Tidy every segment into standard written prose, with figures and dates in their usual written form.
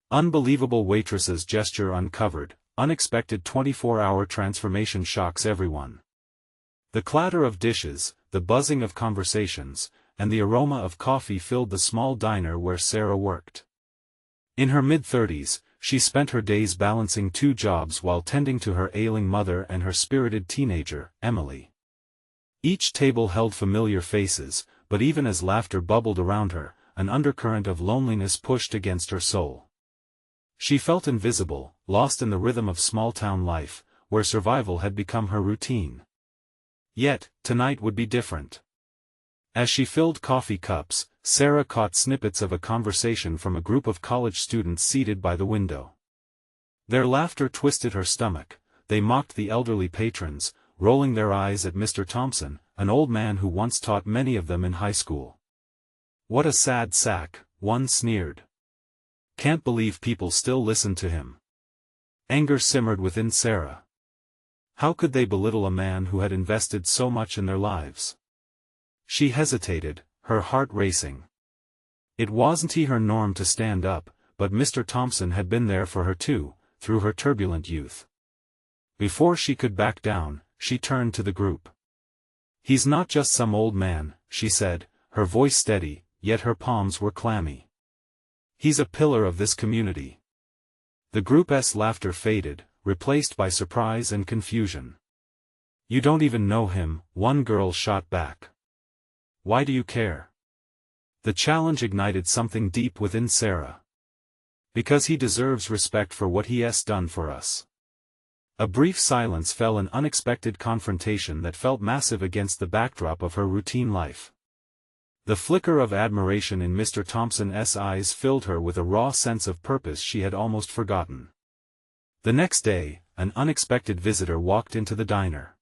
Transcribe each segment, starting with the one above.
Unbelievable Waitress's gesture uncovered, unexpected 24-hour transformation shocks everyone. The clatter of dishes, the buzzing of conversations, and the aroma of coffee filled the small diner where Sarah worked. In her mid-30s, she spent her days balancing two jobs while tending to her ailing mother and her spirited teenager, Emily. Each table held familiar faces, but even as laughter bubbled around her, an undercurrent of loneliness pushed against her soul. She felt invisible, lost in the rhythm of small-town life, where survival had become her routine. Yet, tonight would be different. As she filled coffee cups, Sarah caught snippets of a conversation from a group of college students seated by the window. Their laughter twisted her stomach. They mocked the elderly patrons, rolling their eyes at Mr. Thompson, an old man who once taught many of them in high school. "What a sad sack," one sneered. "Can't believe people still listen to him." Anger simmered within Sarah. How could they belittle a man who had invested so much in their lives? She hesitated, her heart racing. It wasn't her norm to stand up, but Mr. Thompson had been there for her too, through her turbulent youth. Before she could back down, she turned to the group. "He's not just some old man," she said, her voice steady, yet her palms were clammy. "He's a pillar of this community." The group's laughter faded, replaced by surprise and confusion. "You don't even know him," one girl shot back. "Why do you care?" The challenge ignited something deep within Sarah. "Because he deserves respect for what he has done for us." A brief silence fell, an unexpected confrontation that felt massive against the backdrop of her routine life. The flicker of admiration in Mr. Thompson's eyes filled her with a raw sense of purpose she had almost forgotten. The next day, an unexpected visitor walked into the diner.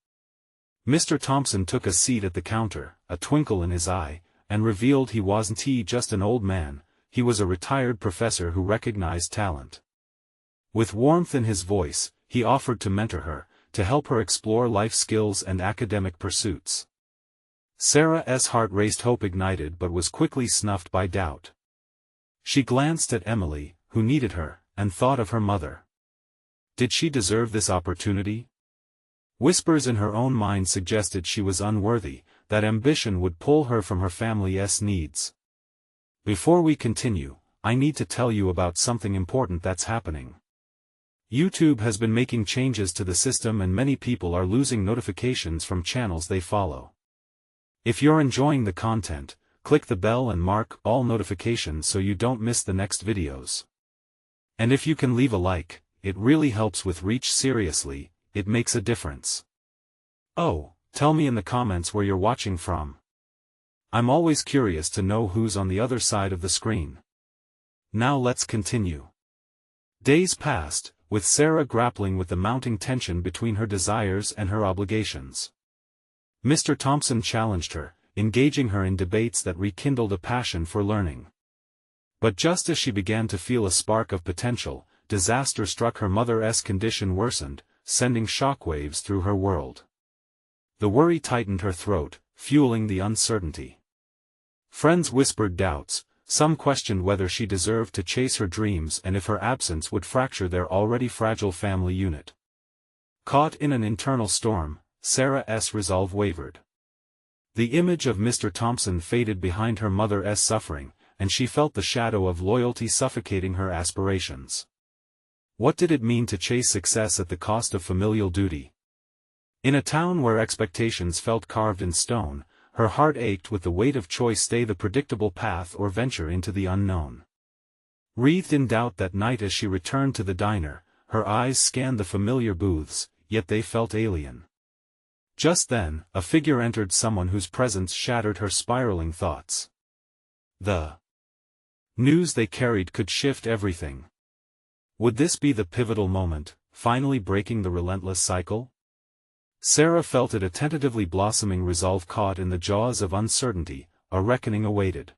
Mr. Thompson took a seat at the counter, a twinkle in his eye, and revealed he wasn't just an old man, he was a retired professor who recognized talent. With warmth in his voice, he offered to mentor her, to help her explore life skills and academic pursuits. Sarah's heart raced, hope ignited, but was quickly snuffed by doubt. She glanced at Emily, who needed her, and thought of her mother. Did she deserve this opportunity? Whispers in her own mind suggested she was unworthy, that ambition would pull her from her family's needs. Before we continue, I need to tell you about something important that's happening. YouTube has been making changes to the system and many people are losing notifications from channels they follow. If you're enjoying the content, click the bell and mark all notifications so you don't miss the next videos. And if you can leave a like, it really helps with reach. Seriously, it makes a difference. Oh, tell me in the comments where you're watching from. I'm always curious to know who's on the other side of the screen. Now let's continue. Days passed, with Sarah grappling with the mounting tension between her desires and her obligations. Mr. Thompson challenged her, engaging her in debates that rekindled a passion for learning. But just as she began to feel a spark of potential, disaster struck. Her mother's condition worsened, sending shockwaves through her world. The worry tightened her throat, fueling the uncertainty. Friends whispered doubts, some questioned whether she deserved to chase her dreams and if her absence would fracture their already fragile family unit. Caught in an internal storm, Sarah's resolve wavered. The image of Mr. Thompson faded behind her mother's suffering, and she felt the shadow of loyalty suffocating her aspirations. What did it mean to chase success at the cost of familial duty? In a town where expectations felt carved in stone, her heart ached with the weight of choice: stay the predictable path or venture into the unknown. Wreathed in doubt that night as she returned to the diner, her eyes scanned the familiar booths, yet they felt alien. Just then, a figure entered, someone whose presence shattered her spiraling thoughts. The news they carried could shift everything. Would this be the pivotal moment, finally breaking the relentless cycle? Sarah felt it, a tentatively blossoming resolve caught in the jaws of uncertainty. A reckoning awaited.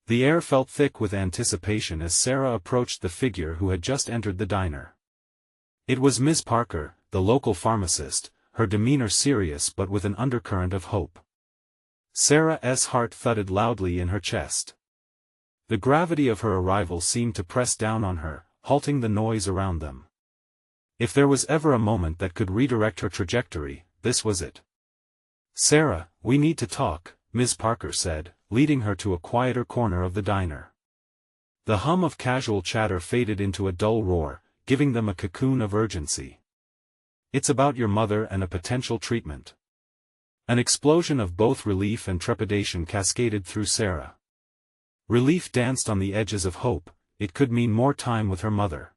The air felt thick with anticipation as Sarah approached the figure who had just entered the diner. It was Ms. Parker, the local pharmacist, her demeanor serious but with an undercurrent of hope. Sarah's heart thudded loudly in her chest. The gravity of her arrival seemed to press down on her, halting the noise around them. If there was ever a moment that could redirect her trajectory, this was it. "Sarah, we need to talk," Ms. Parker said, leading her to a quieter corner of the diner. The hum of casual chatter faded into a dull roar, giving them a cocoon of urgency. "It's about your mother and a potential treatment." An explosion of both relief and trepidation cascaded through Sarah. Relief danced on the edges of hope, it could mean more time with her mother.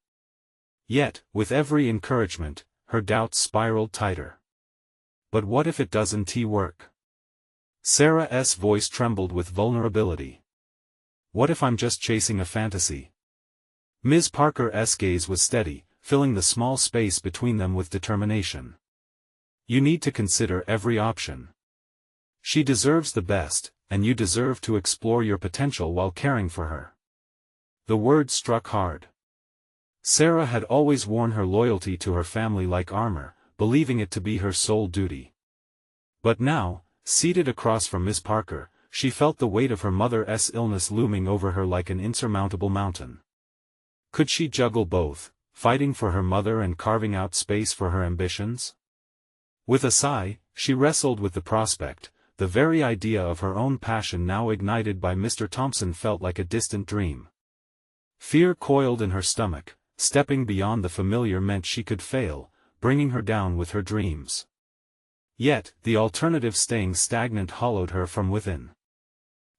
Yet, with every encouragement, her doubts spiraled tighter. But what if it doesn't work? Sarah's voice trembled with vulnerability. What if I'm just chasing a fantasy? Ms. Parker's gaze was steady, filling the small space between them with determination. You need to consider every option. She deserves the best, and you deserve to explore your potential while caring for her. The words struck hard. Sarah had always worn her loyalty to her family like armor, believing it to be her sole duty. But now, seated across from Miss Parker, she felt the weight of her mother's illness looming over her like an insurmountable mountain. Could she juggle both, fighting for her mother and carving out space for her ambitions? With a sigh, she wrestled with the prospect. The very idea of her own passion now ignited by Mr. Thompson felt like a distant dream. Fear coiled in her stomach. Stepping beyond the familiar meant she could fail, bringing her down with her dreams. Yet, the alternative staying stagnant hollowed her from within.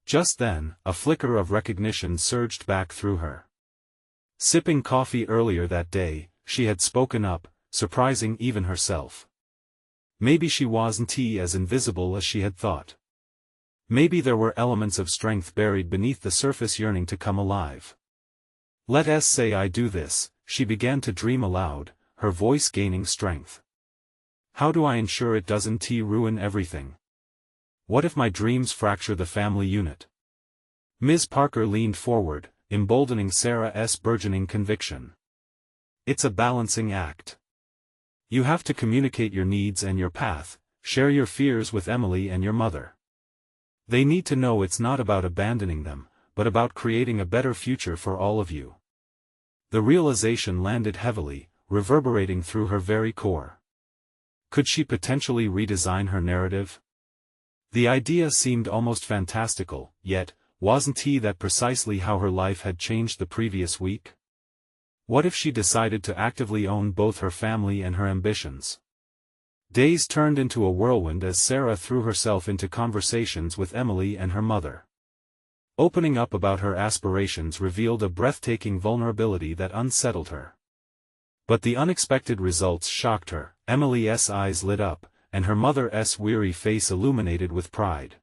Just then, a flicker of recognition surged back through her. Sipping coffee earlier that day, she had spoken up, surprising even herself. Maybe she wasn't as invisible as she had thought. Maybe there were elements of strength buried beneath the surface yearning to come alive. "Let us say I do this," she began to dream aloud, her voice gaining strength. "How do I ensure it doesn't ruin everything? What if my dreams fracture the family unit?" Ms. Parker leaned forward, emboldening Sarah's burgeoning conviction. "It's a balancing act. You have to communicate your needs and your path, share your fears with Emily and your mother. They need to know it's not about abandoning them, but about creating a better future for all of you." The realization landed heavily, reverberating through her very core. Could she potentially redesign her narrative? The idea seemed almost fantastical, yet, wasn't that precisely how her life had changed the previous week? What if she decided to actively own both her family and her ambitions? Days turned into a whirlwind as Sarah threw herself into conversations with Emily and her mother. Opening up about her aspirations revealed a breathtaking vulnerability that unsettled her. But the unexpected results shocked her. Emily's eyes lit up, and her mother's weary face illuminated with pride.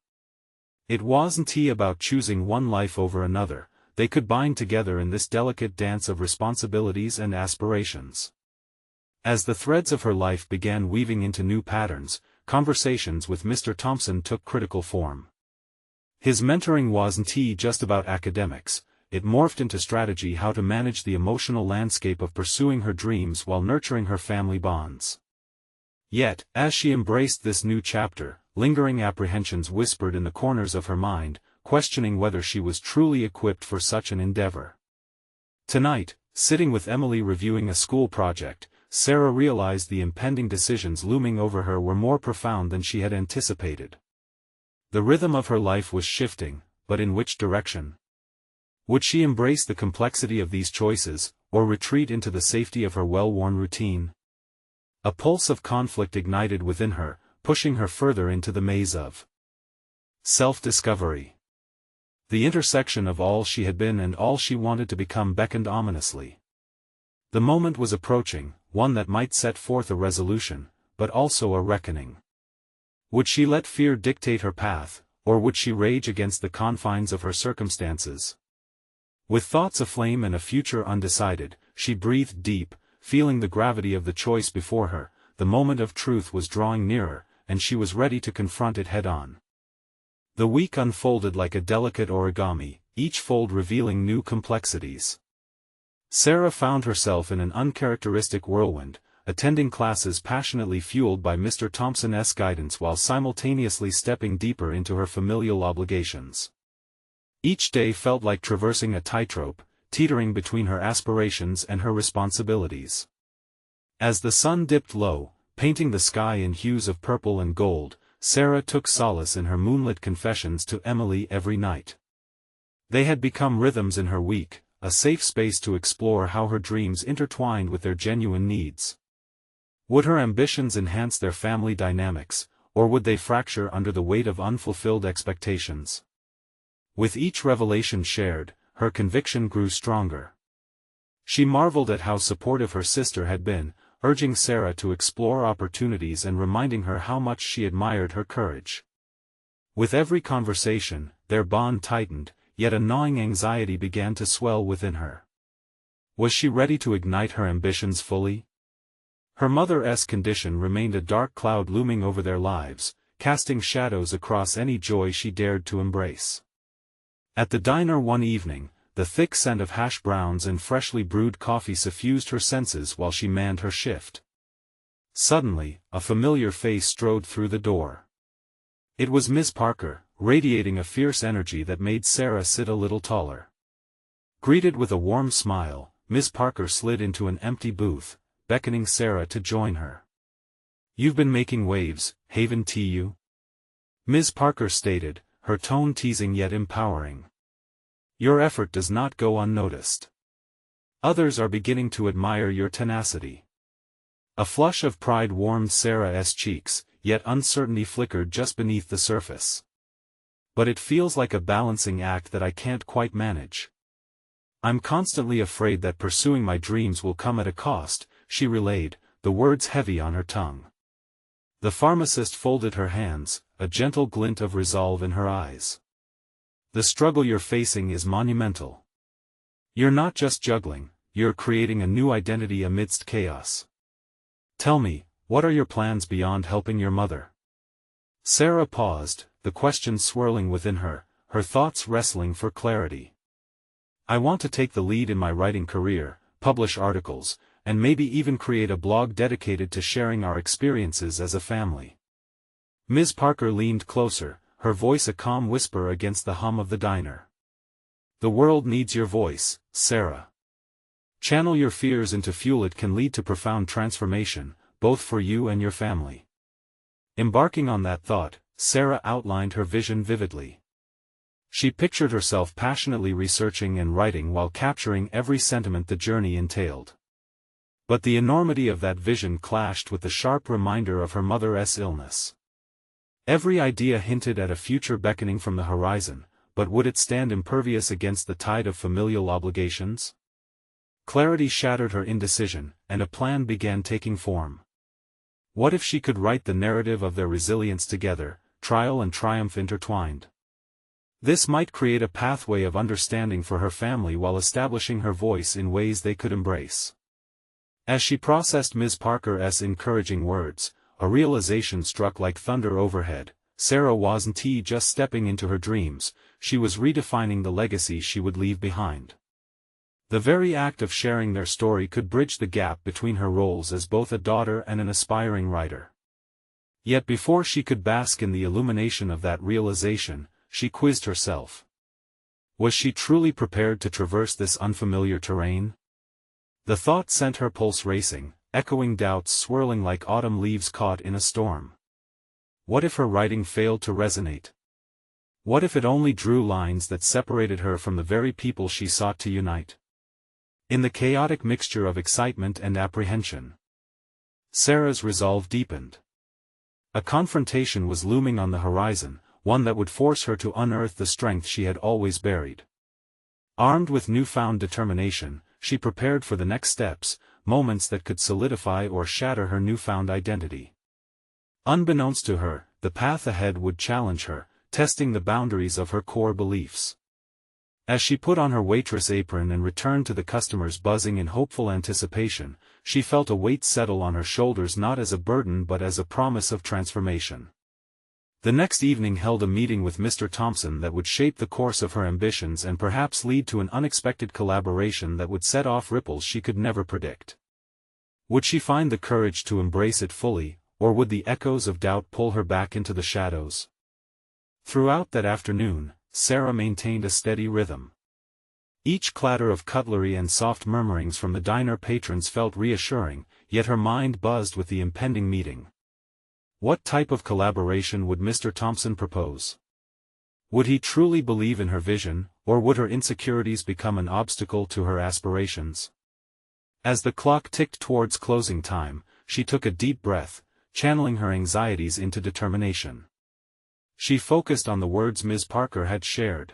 It wasn't about choosing one life over another. They could bind together in this delicate dance of responsibilities and aspirations. As the threads of her life began weaving into new patterns, conversations with Mr. Thompson took critical form. His mentoring wasn't just about academics, it morphed into strategy how to manage the emotional landscape of pursuing her dreams while nurturing her family bonds. Yet, as she embraced this new chapter, lingering apprehensions whispered in the corners of her mind, questioning whether she was truly equipped for such an endeavor. Tonight, sitting with Emily reviewing a school project, Sarah realized the impending decisions looming over her were more profound than she had anticipated. The rhythm of her life was shifting, but in which direction? Would she embrace the complexity of these choices, or retreat into the safety of her well-worn routine? A pulse of conflict ignited within her, pushing her further into the maze of self-discovery. The intersection of all she had been and all she wanted to become beckoned ominously. The moment was approaching, one that might set forth a resolution, but also a reckoning. Would she let fear dictate her path, or would she rage against the confines of her circumstances? With thoughts aflame and a future undecided, she breathed deep, feeling the gravity of the choice before her. The moment of truth was drawing nearer, and she was ready to confront it head-on. The week unfolded like a delicate origami, each fold revealing new complexities. Sarah found herself in an uncharacteristic whirlwind, attending classes passionately fueled by Mr. Thompson's guidance while simultaneously stepping deeper into her familial obligations. Each day felt like traversing a tightrope, teetering between her aspirations and her responsibilities. As the sun dipped low, painting the sky in hues of purple and gold, Sarah took solace in her moonlit confessions to Emily every night. They had become rhythms in her week, a safe space to explore how her dreams intertwined with their genuine needs. Would her ambitions enhance their family dynamics, or would they fracture under the weight of unfulfilled expectations? With each revelation shared, her conviction grew stronger. She marveled at how supportive her sister had been, urging Sarah to explore opportunities and reminding her how much she admired her courage. With every conversation, their bond tightened, yet a gnawing anxiety began to swell within her. Was she ready to ignite her ambitions fully? Her mother's condition remained a dark cloud looming over their lives, casting shadows across any joy she dared to embrace. At the diner one evening, the thick scent of hash browns and freshly brewed coffee suffused her senses while she manned her shift. Suddenly, a familiar face strode through the door. It was Miss Parker, radiating a fierce energy that made Sarah sit a little taller. Greeted with a warm smile, Miss Parker slid into an empty booth, beckoning Sarah to join her. "You've been making waves, haven't you?" Ms. Parker stated, her tone teasing yet empowering. "Your effort does not go unnoticed. Others are beginning to admire your tenacity." A flush of pride warmed Sarah's cheeks, yet uncertainty flickered just beneath the surface. "But it feels like a balancing act that I can't quite manage. I'm constantly afraid that pursuing my dreams will come at a cost," she relayed, the words heavy on her tongue. The pharmacist folded her hands, a gentle glint of resolve in her eyes. "The struggle you're facing is monumental. You're not just juggling, you're creating a new identity amidst chaos. Tell me, what are your plans beyond helping your mother?" Sarah paused, the question swirling within her, her thoughts wrestling for clarity. "I want to take the lead in my writing career, publish articles, and maybe even create a blog dedicated to sharing our experiences as a family." Ms. Parker leaned closer, her voice a calm whisper against the hum of the diner. "The world needs your voice, Sarah. Channel your fears into fuel. It can lead to profound transformation, both for you and your family." Embarking on that thought, Sarah outlined her vision vividly. She pictured herself passionately researching and writing while capturing every sentiment the journey entailed. But the enormity of that vision clashed with the sharp reminder of her mother's illness. Every idea hinted at a future beckoning from the horizon, but would it stand impervious against the tide of familial obligations? Clarity shattered her indecision, and a plan began taking form. What if she could write the narrative of their resilience together, trial and triumph intertwined? This might create a pathway of understanding for her family while establishing her voice in ways they could embrace. As she processed Ms. Parker's encouraging words, a realization struck like thunder overhead. Sarah wasn't just stepping into her dreams, she was redefining the legacy she would leave behind. The very act of sharing their story could bridge the gap between her roles as both a daughter and an aspiring writer. Yet before she could bask in the illumination of that realization, she quizzed herself. Was she truly prepared to traverse this unfamiliar terrain? The thought sent her pulse racing, echoing doubts swirling like autumn leaves caught in a storm. What if her writing failed to resonate? What if it only drew lines that separated her from the very people she sought to unite? In the chaotic mixture of excitement and apprehension, Sarah's resolve deepened. A confrontation was looming on the horizon, one that would force her to unearth the strength she had always buried. Armed with newfound determination, she prepared for the next steps, moments that could solidify or shatter her newfound identity. Unbeknownst to her, the path ahead would challenge her, testing the boundaries of her core beliefs. As she put on her waitress apron and returned to the customers buzzing in hopeful anticipation, she felt a weight settle on her shoulders, not as a burden but as a promise of transformation. The next evening held a meeting with Mr. Thompson that would shape the course of her ambitions and perhaps lead to an unexpected collaboration that would set off ripples she could never predict. Would she find the courage to embrace it fully, or would the echoes of doubt pull her back into the shadows? Throughout that afternoon, Sarah maintained a steady rhythm. Each clatter of cutlery and soft murmurings from the diner patrons felt reassuring, yet her mind buzzed with the impending meeting. What type of collaboration would Mr. Thompson propose? Would he truly believe in her vision, or would her insecurities become an obstacle to her aspirations? As the clock ticked towards closing time, she took a deep breath, channeling her anxieties into determination. She focused on the words Ms. Parker had shared.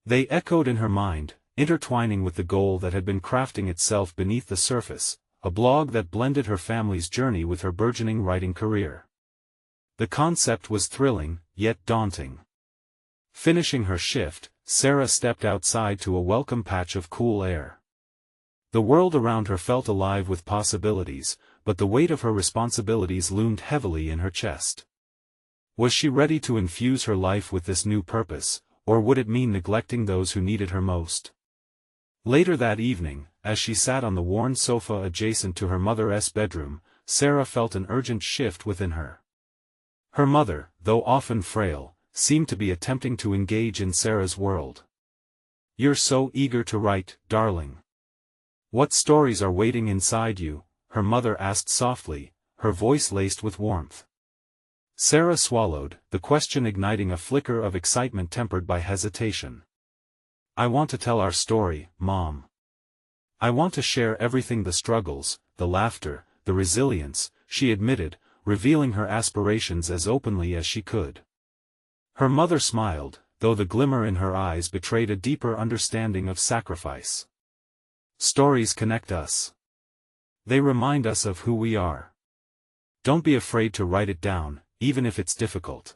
They echoed in her mind, intertwining with the goal that had been crafting itself beneath the surface, a blog that blended her family's journey with her burgeoning writing career. The concept was thrilling, yet daunting. Finishing her shift, Sarah stepped outside to a welcome patch of cool air. The world around her felt alive with possibilities, but the weight of her responsibilities loomed heavily in her chest. Was she ready to infuse her life with this new purpose, or would it mean neglecting those who needed her most? Later that evening, as she sat on the worn sofa adjacent to her mother's bedroom, Sarah felt an urgent shift within her. Her mother, though often frail, seemed to be attempting to engage in Sarah's world. "You're so eager to write, darling. What stories are waiting inside you?" her mother asked softly, her voice laced with warmth. Sarah swallowed, the question igniting a flicker of excitement tempered by hesitation. "I want to tell our story, Mom. I want to share everything, the struggles, the laughter, the resilience," she admitted, revealing her aspirations as openly as she could. Her mother smiled, though the glimmer in her eyes betrayed a deeper understanding of sacrifice. "Stories connect us. They remind us of who we are. Don't be afraid to write it down, even if it's difficult."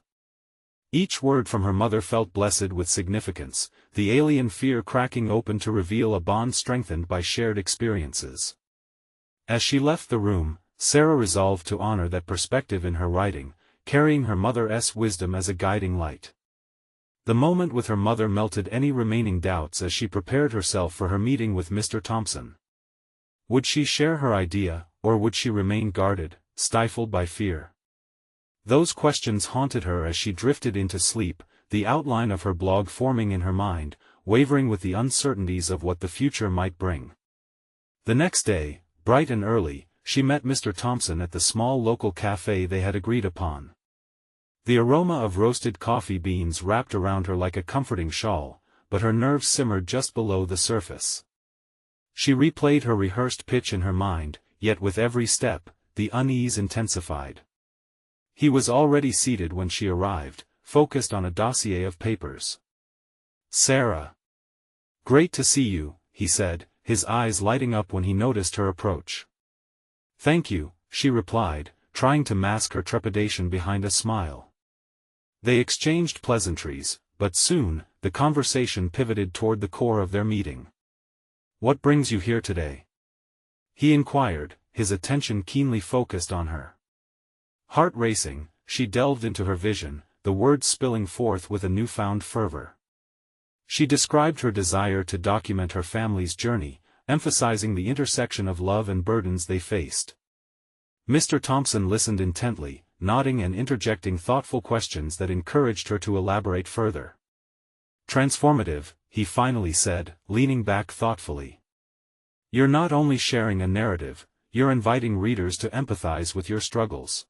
Each word from her mother felt blessed with significance, the alien fear cracking open to reveal a bond strengthened by shared experiences. As she left the room, Sarah resolved to honor that perspective in her writing, carrying her mother's wisdom as a guiding light. The moment with her mother melted any remaining doubts as she prepared herself for her meeting with Mr. Thompson. Would she share her idea, or would she remain guarded, stifled by fear? Those questions haunted her as she drifted into sleep, the outline of her blog forming in her mind, wavering with the uncertainties of what the future might bring. The next day, bright and early, she met Mr. Thompson at the small local cafe they had agreed upon. The aroma of roasted coffee beans wrapped around her like a comforting shawl, but her nerves simmered just below the surface. She replayed her rehearsed pitch in her mind, yet with every step, the unease intensified. He was already seated when she arrived, focused on a dossier of papers. "Sarah. Great to see you," he said, his eyes lighting up when he noticed her approach. "Thank you," she replied, trying to mask her trepidation behind a smile. They exchanged pleasantries, but soon, the conversation pivoted toward the core of their meeting. "What brings you here today?" he inquired, his attention keenly focused on her. Heart racing, she delved into her vision, the words spilling forth with a newfound fervor. She described her desire to document her family's journey, emphasizing the intersection of love and burdens they faced. Mr. Thompson listened intently, nodding and interjecting thoughtful questions that encouraged her to elaborate further. "Transformative," he finally said, leaning back thoughtfully. "You're not only sharing a narrative, you're inviting readers to empathize with your struggles."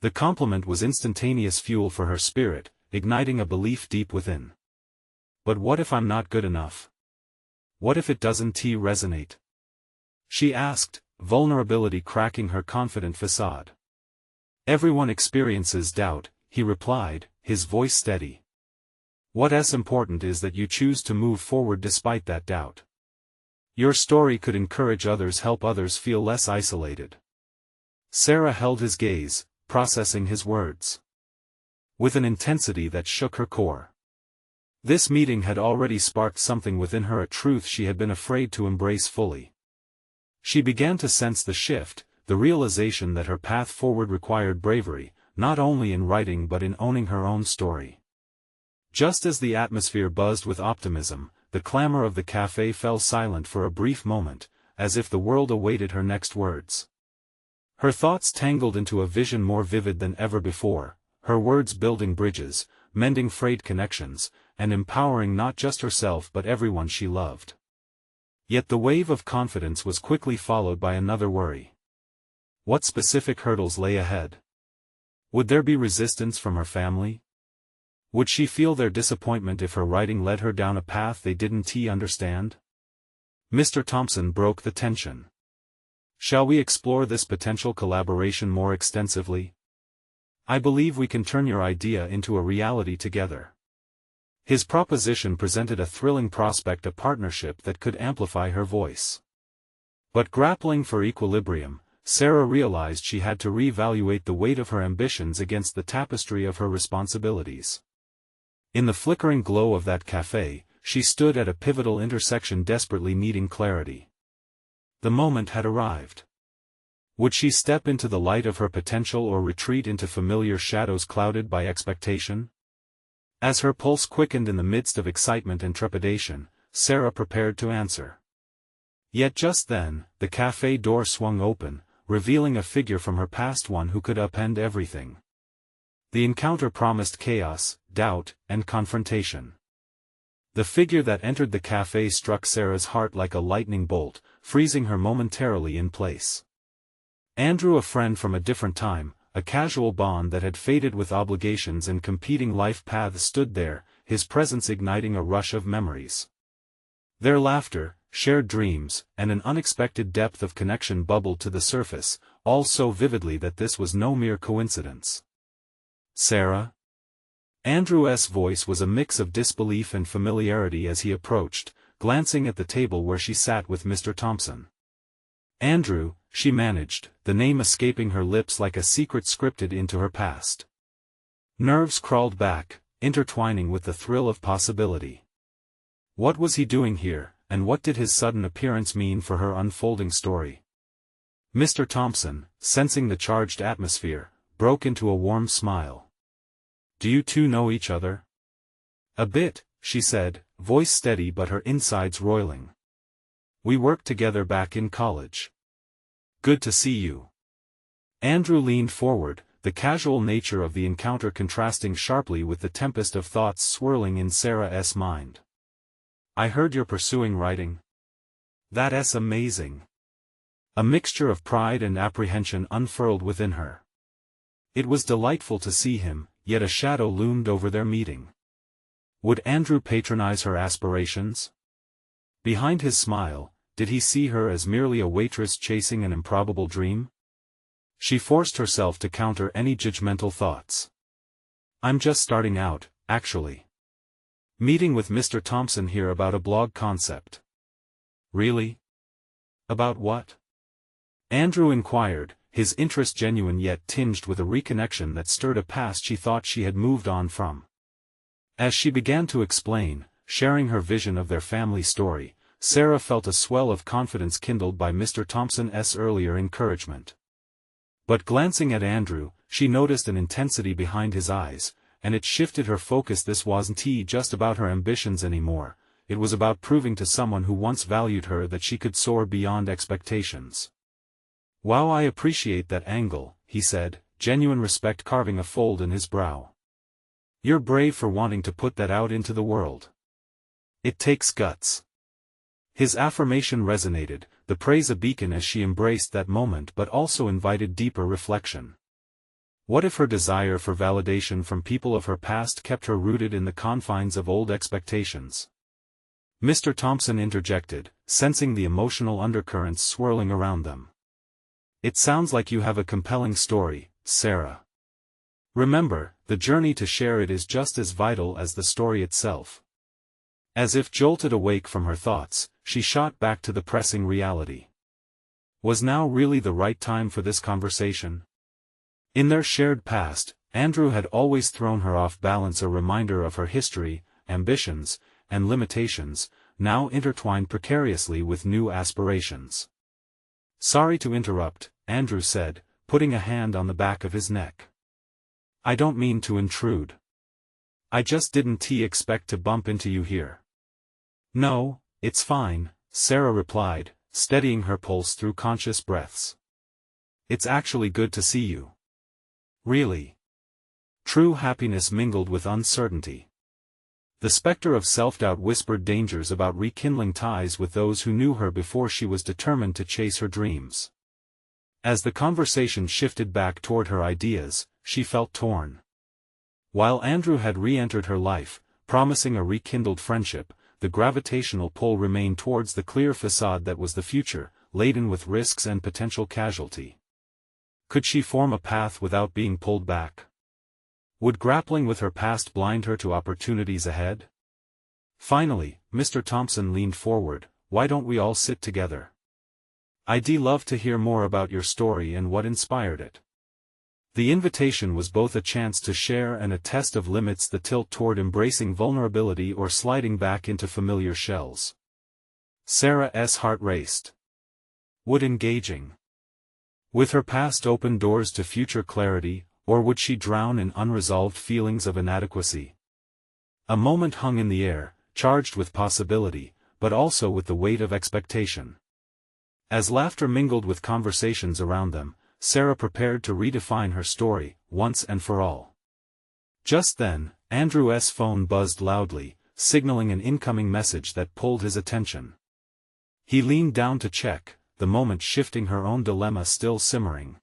The compliment was instantaneous fuel for her spirit, igniting a belief deep within. "But what if I'm not good enough? What if it doesn't resonate?" she asked, vulnerability cracking her confident facade. "Everyone experiences doubt," he replied, his voice steady. "What's important is that you choose to move forward despite that doubt. Your story could encourage others, help others feel less isolated." Sarah held his gaze, processing his words with an intensity that shook her core. This meeting had already sparked something within her, a truth she had been afraid to embrace fully. She began to sense the shift, the realization that her path forward required bravery, not only in writing but in owning her own story. Just as the atmosphere buzzed with optimism, the clamor of the cafe fell silent for a brief moment, as if the world awaited her next words. Her thoughts tangled into a vision more vivid than ever before, her words building bridges, mending frayed connections, and empowering not just herself but everyone she loved. Yet the wave of confidence was quickly followed by another worry. What specific hurdles lay ahead? Would there be resistance from her family? Would she feel their disappointment if her writing led her down a path they didn't understand? Mr. Thompson broke the tension. Shall we explore this potential collaboration more extensively? I believe we can turn your idea into a reality together. His proposition presented a thrilling prospect, a partnership that could amplify her voice. But grappling for equilibrium, Sarah realized she had to re-evaluate the weight of her ambitions against the tapestry of her responsibilities. In the flickering glow of that cafe, she stood at a pivotal intersection, desperately needing clarity. The moment had arrived. Would she step into the light of her potential or retreat into familiar shadows clouded by expectation? As her pulse quickened in the midst of excitement and trepidation, Sarah prepared to answer. Yet just then, the cafe door swung open, revealing a figure from her past, one who could upend everything. The encounter promised chaos, doubt, and confrontation. The figure that entered the cafe struck Sarah's heart like a lightning bolt, freezing her momentarily in place. Andrew, a friend from a different time, a casual bond that had faded with obligations and competing life paths, stood there, his presence igniting a rush of memories. Their laughter, shared dreams, and an unexpected depth of connection bubbled to the surface, all so vividly that this was no mere coincidence. Sarah? Andrew's voice was a mix of disbelief and familiarity as he approached, glancing at the table where she sat with Mr. Thompson. Andrew, she managed, the name escaping her lips like a secret scripted into her past. Nerves crawled back, intertwining with the thrill of possibility. What was he doing here, and what did his sudden appearance mean for her unfolding story? Mr. Thompson, sensing the charged atmosphere, broke into a warm smile. Do you two know each other? A bit, she said, voice steady but her insides roiling. We worked together back in college. Good to see you. Andrew leaned forward, the casual nature of the encounter contrasting sharply with the tempest of thoughts swirling in Sarah's mind. I heard you're pursuing writing. That's amazing. A mixture of pride and apprehension unfurled within her. It was delightful to see him, yet a shadow loomed over their meeting. Would Andrew patronize her aspirations? Behind his smile, did he see her as merely a waitress chasing an improbable dream? She forced herself to counter any judgmental thoughts. I'm just starting out, actually. Meeting with Mr. Thompson here about a blog concept. Really? About what? Andrew inquired, his interest genuine yet tinged with a reconnection that stirred a past she thought she had moved on from. As she began to explain, sharing her vision of their family story, Sarah felt a swell of confidence kindled by Mr. Thompson's earlier encouragement. But glancing at Andrew, she noticed an intensity behind his eyes, and it shifted her focus. This wasn't just about her ambitions anymore, it was about proving to someone who once valued her that she could soar beyond expectations. Wow, I appreciate that angle, he said, genuine respect carving a fold in his brow. You're brave for wanting to put that out into the world. It takes guts. His affirmation resonated, the praise a beacon as she embraced that moment but also invited deeper reflection. What if her desire for validation from people of her past kept her rooted in the confines of old expectations? Mr. Thompson interjected, sensing the emotional undercurrents swirling around them. It sounds like you have a compelling story, Sarah. Remember, the journey to share it is just as vital as the story itself. As if jolted awake from her thoughts, she shot back to the pressing reality. Was now really the right time for this conversation? In their shared past, Andrew had always thrown her off balance, a reminder of her history, ambitions, and limitations, now intertwined precariously with new aspirations. Sorry to interrupt, Andrew said, putting a hand on the back of his neck. I don't mean to intrude. I just didn't expect to bump into you here. No, it's fine, Sarah replied, steadying her pulse through conscious breaths. It's actually good to see you. Really. True happiness mingled with uncertainty. The specter of self-doubt whispered dangers about rekindling ties with those who knew her before she was determined to chase her dreams. As the conversation shifted back toward her ideas, she felt torn. While Andrew had re-entered her life, promising a rekindled friendship, the gravitational pull remained towards the clear facade that was the future, laden with risks and potential casualty. Could she form a path without being pulled back? Would grappling with her past blind her to opportunities ahead? Finally, Mr. Thompson leaned forward. "Why don't we all sit together? I'd love to hear more about your story and what inspired it." The invitation was both a chance to share and a test of limits, the tilt toward embracing vulnerability or sliding back into familiar shells. Sarah's heart raced. Would engaging with her past open doors to future clarity, or would she drown in unresolved feelings of inadequacy? A moment hung in the air, charged with possibility, but also with the weight of expectation. As laughter mingled with conversations around them, Sarah prepared to redefine her story, once and for all. Just then, Andrew's phone buzzed loudly, signaling an incoming message that pulled his attention. He leaned down to check, the moment shifting, her own dilemma still simmering.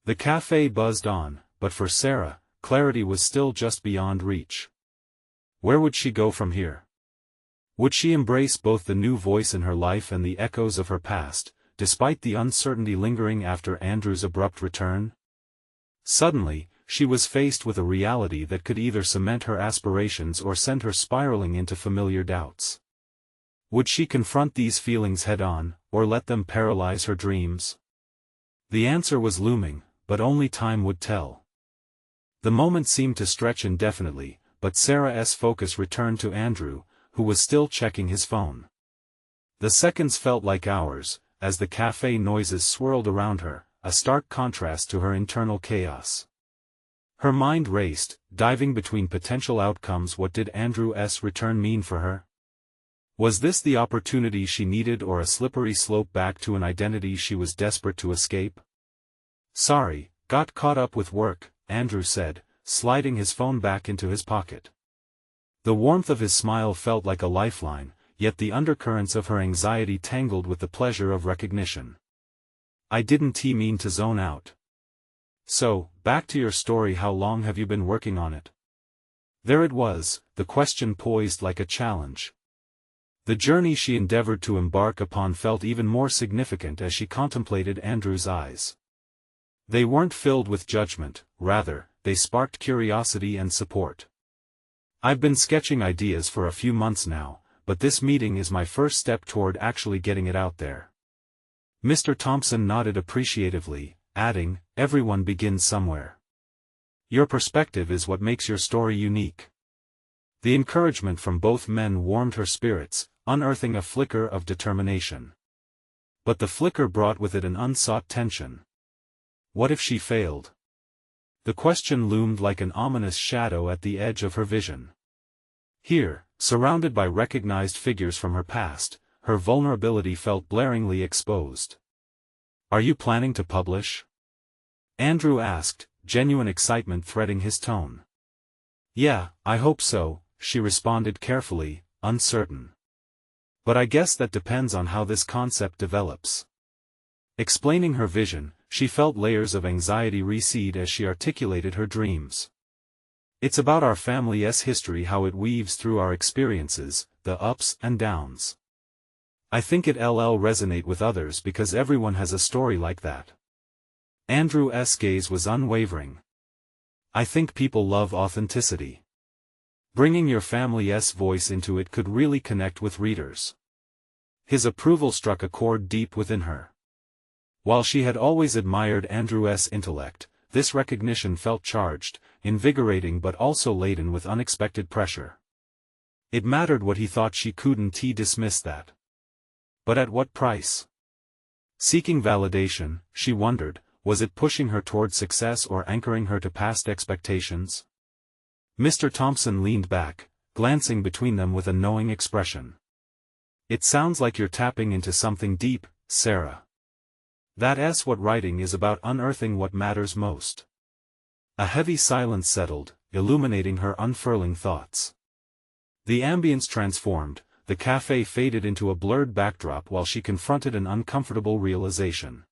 The cafe buzzed on, but for Sarah, clarity was still just beyond reach. Where would she go from here? Would she embrace both the new voice in her life and the echoes of her past, despite the uncertainty lingering after Andrew's abrupt return? Suddenly, she was faced with a reality that could either cement her aspirations or send her spiraling into familiar doubts. Would she confront these feelings head-on, or let them paralyze her dreams? The answer was looming, but only time would tell. The moment seemed to stretch indefinitely, but Sarah's focus returned to Andrew, who was still checking his phone. The seconds felt like hours, as the cafe noises swirled around her, a stark contrast to her internal chaos. Her mind raced, diving between potential outcomes. What did Andrew's return mean for her? Was this the opportunity she needed, or a slippery slope back to an identity she was desperate to escape? "Sorry, got caught up with work," Andrew said, sliding his phone back into his pocket. The warmth of his smile felt like a lifeline, yet the undercurrents of her anxiety tangled with the pleasure of recognition. "I didn't mean to zone out. So, back to your story. How long have you been working on it?" There it was, the question poised like a challenge. The journey she endeavored to embark upon felt even more significant as she contemplated Andrew's eyes. They weren't filled with judgment, rather, they sparked curiosity and support. "I've been sketching ideas for a few months now, but this meeting is my first step toward actually getting it out there." Mr. Thompson nodded appreciatively, adding, "Everyone begins somewhere. Your perspective is what makes your story unique." The encouragement from both men warmed her spirits, unearthing a flicker of determination. But the flicker brought with it an unsought tension. What if she failed? The question loomed like an ominous shadow at the edge of her vision. Here, surrounded by recognized figures from her past, her vulnerability felt blaringly exposed. "Are you planning to publish?" Andrew asked, genuine excitement threading his tone. "Yeah, I hope so," she responded carefully, uncertain. "But I guess that depends on how this concept develops." Explaining her vision, she felt layers of anxiety recede as she articulated her dreams. "It's about our family's history, how it weaves through our experiences, the ups and downs. I think it'll resonate with others because everyone has a story like that." Andrew's gaze was unwavering. "I think people love authenticity. Bringing your family's voice into it could really connect with readers." His approval struck a chord deep within her. While she had always admired Andrew's intellect, this recognition felt charged, invigorating but also laden with unexpected pressure. It mattered what he thought. She couldn't dismiss that. But at what price? Seeking validation, she wondered, was it pushing her toward success or anchoring her to past expectations? Mr. Thompson leaned back, glancing between them with a knowing expression. "It sounds like you're tapping into something deep, Sarah. That's what writing is about, unearthing what matters most." A heavy silence settled, illuminating her unfurling thoughts. The ambience transformed, the cafe faded into a blurred backdrop while she confronted an uncomfortable realization.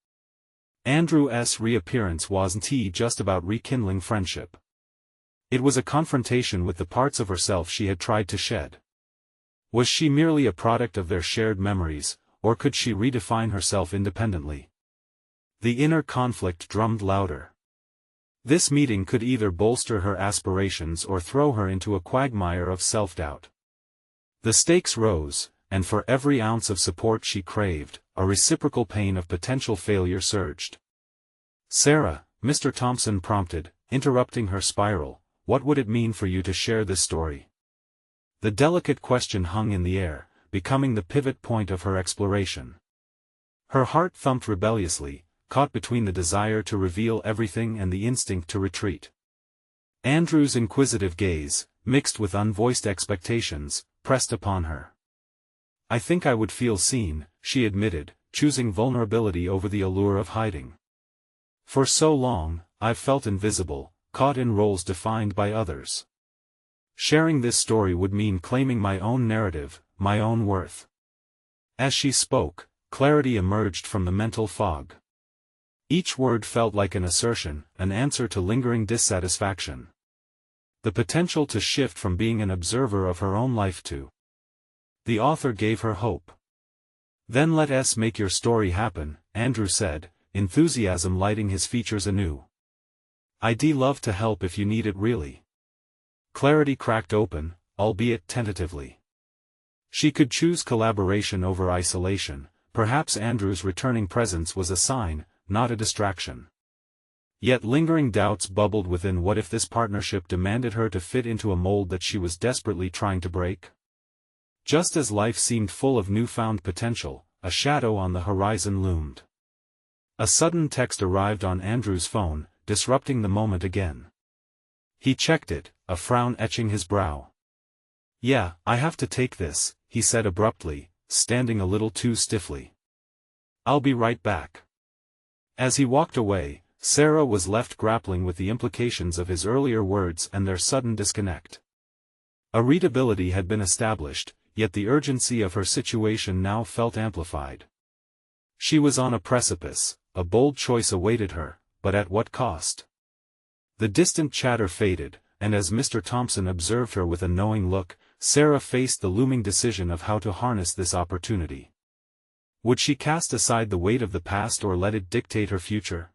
Andrew's reappearance wasn't just about rekindling friendship. It was a confrontation with the parts of herself she had tried to shed. Was she merely a product of their shared memories, or could she redefine herself independently? The inner conflict drummed louder. This meeting could either bolster her aspirations or throw her into a quagmire of self-doubt. The stakes rose, and for every ounce of support she craved, a reciprocal pain of potential failure surged. "Sarah," Mr. Thompson prompted, interrupting her spiral, "what would it mean for you to share this story?" The delicate question hung in the air, becoming the pivot point of her exploration. Her heart thumped rebelliously, caught between the desire to reveal everything and the instinct to retreat. Andrew's inquisitive gaze, mixed with unvoiced expectations, pressed upon her. "I think I would feel seen," she admitted, choosing vulnerability over the allure of hiding. "For so long, I've felt invisible, caught in roles defined by others. Sharing this story would mean claiming my own narrative, my own worth." As she spoke, clarity emerged from the mental fog. Each word felt like an assertion, an answer to lingering dissatisfaction. The potential to shift from being an observer of her own life to. The author gave her hope. "Then let us make your story happen," Andrew said, enthusiasm lighting his features anew. "I'd love to help if you need it really." Clarity cracked open, albeit tentatively. She could choose collaboration over isolation. Perhaps Andrew's returning presence was a sign, not a distraction. Yet lingering doubts bubbled within. What if this partnership demanded her to fit into a mold that she was desperately trying to break? Just as life seemed full of newfound potential, a shadow on the horizon loomed. A sudden text arrived on Andrew's phone, disrupting the moment again. He checked it, a frown etching his brow. "Yeah, I have to take this," he said abruptly, standing a little too stiffly. "I'll be right back." As he walked away, Sarah was left grappling with the implications of his earlier words and their sudden disconnect. A readability had been established, yet the urgency of her situation now felt amplified. She was on a precipice, a bold choice awaited her, but at what cost? The distant chatter faded, and as Mr. Thompson observed her with a knowing look, Sarah faced the looming decision of how to harness this opportunity. Would she cast aside the weight of the past or let it dictate her future?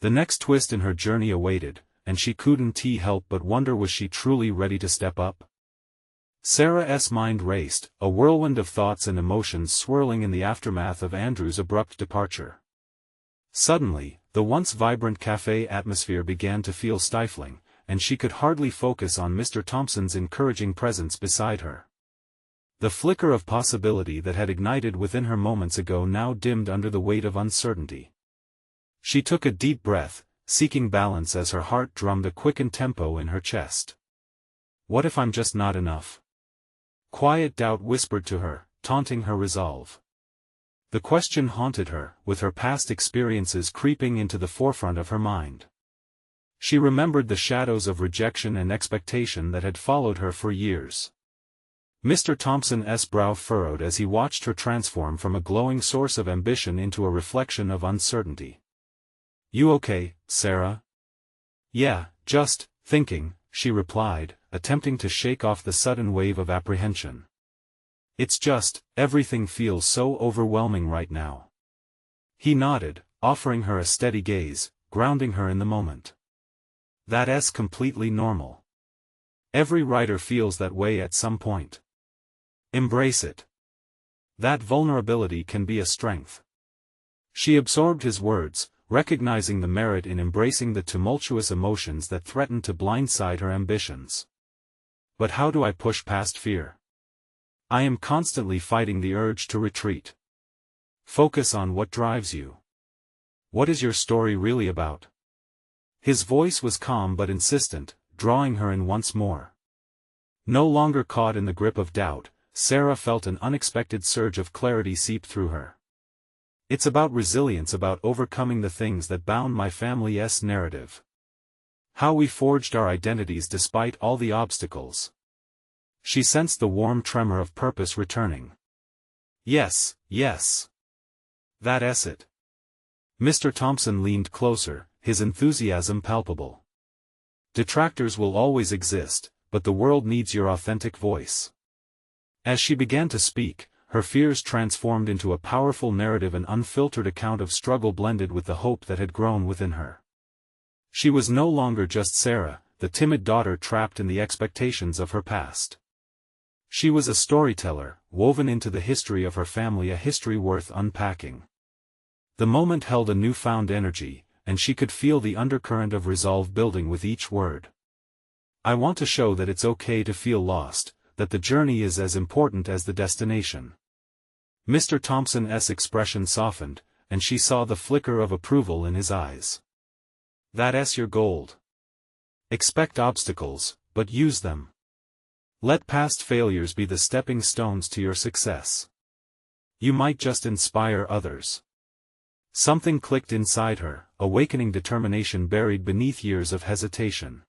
The next twist in her journey awaited, and she couldn't help but wonder, was she truly ready to step up? Sarah's mind raced, a whirlwind of thoughts and emotions swirling in the aftermath of Andrew's abrupt departure. Suddenly, the once vibrant cafe atmosphere began to feel stifling, and she could hardly focus on Mr. Thompson's encouraging presence beside her. The flicker of possibility that had ignited within her moments ago now dimmed under the weight of uncertainty. She took a deep breath, seeking balance as her heart drummed a quickened tempo in her chest. "What if I'm just not enough?" Quiet doubt whispered to her, taunting her resolve. The question haunted her, with her past experiences creeping into the forefront of her mind. She remembered the shadows of rejection and expectation that had followed her for years. Mr. Thompson's brow furrowed as he watched her transform from a glowing source of ambition into a reflection of uncertainty. "You okay, Sarah?" "Yeah, just thinking," she replied, attempting to shake off the sudden wave of apprehension. "It's just, everything feels so overwhelming right now." He nodded, offering her a steady gaze, grounding her in the moment. "That's completely normal. Every writer feels that way at some point. Embrace it. That vulnerability can be a strength." She absorbed his words, recognizing the merit in embracing the tumultuous emotions that threatened to blindside her ambitions. "But how do I push past fear? I am constantly fighting the urge to retreat." "Focus on what drives you. What is your story really about?" His voice was calm but insistent, drawing her in once more. No longer caught in the grip of doubt, Sarah felt an unexpected surge of clarity seep through her. "It's about resilience, about overcoming the things that bound my family's narrative. How we forged our identities despite all the obstacles." She sensed the warm tremor of purpose returning. Yes, yes. That's it. Mr. Thompson leaned closer, his enthusiasm palpable. Detractors will always exist, but the world needs your authentic voice. As she began to speak, her fears transformed into a powerful narrative, an unfiltered account of struggle blended with the hope that had grown within her. She was no longer just Sarah, the timid daughter trapped in the expectations of her past. She was a storyteller, woven into the history of her family, a history worth unpacking. The moment held a newfound energy, and she could feel the undercurrent of resolve building with each word. I want to show that it's okay to feel lost, that the journey is as important as the destination. Mr. Thompson's expression softened, and she saw the flicker of approval in his eyes. That's your gold. Expect obstacles, but use them. Let past failures be the stepping stones to your success. You might just inspire others. Something clicked inside her, awakening determination buried beneath years of hesitation.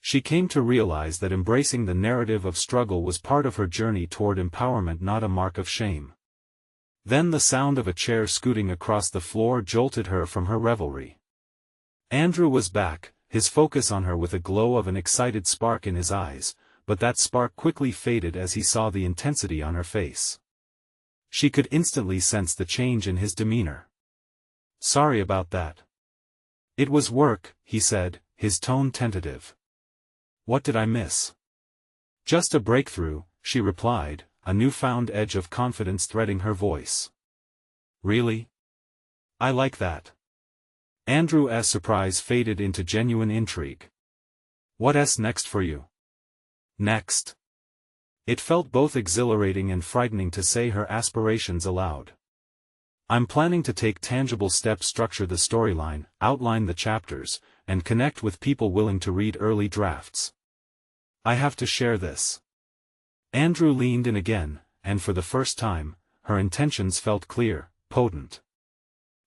She came to realize that embracing the narrative of struggle was part of her journey toward empowerment, not a mark of shame. Then the sound of a chair scooting across the floor jolted her from her revelry. Andrew was back, his focus on her with a glow of an excited spark in his eyes, but that spark quickly faded as he saw the intensity on her face. She could instantly sense the change in his demeanor. Sorry about that. It was work, he said, his tone tentative. What did I miss? Just a breakthrough, she replied, a newfound edge of confidence threading her voice. Really? I like that. Andrew's surprise faded into genuine intrigue. What's next for you? Next. It felt both exhilarating and frightening to say her aspirations aloud. I'm planning to take tangible steps, structure the storyline, outline the chapters, and connect with people willing to read early drafts. I have to share this. Andrew leaned in again, and for the first time, her intentions felt clear, potent.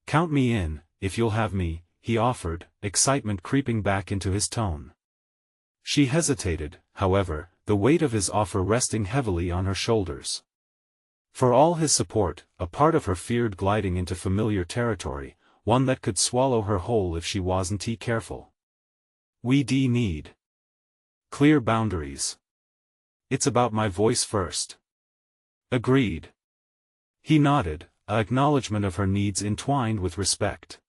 Count me in, if you'll have me, he offered, excitement creeping back into his tone. She hesitated, however, the weight of his offer resting heavily on her shoulders. For all his support, a part of her feared gliding into familiar territory, one that could swallow her whole if she wasn't careful. We need clear boundaries. It's about my voice first. Agreed. He nodded, an acknowledgement of her needs entwined with respect.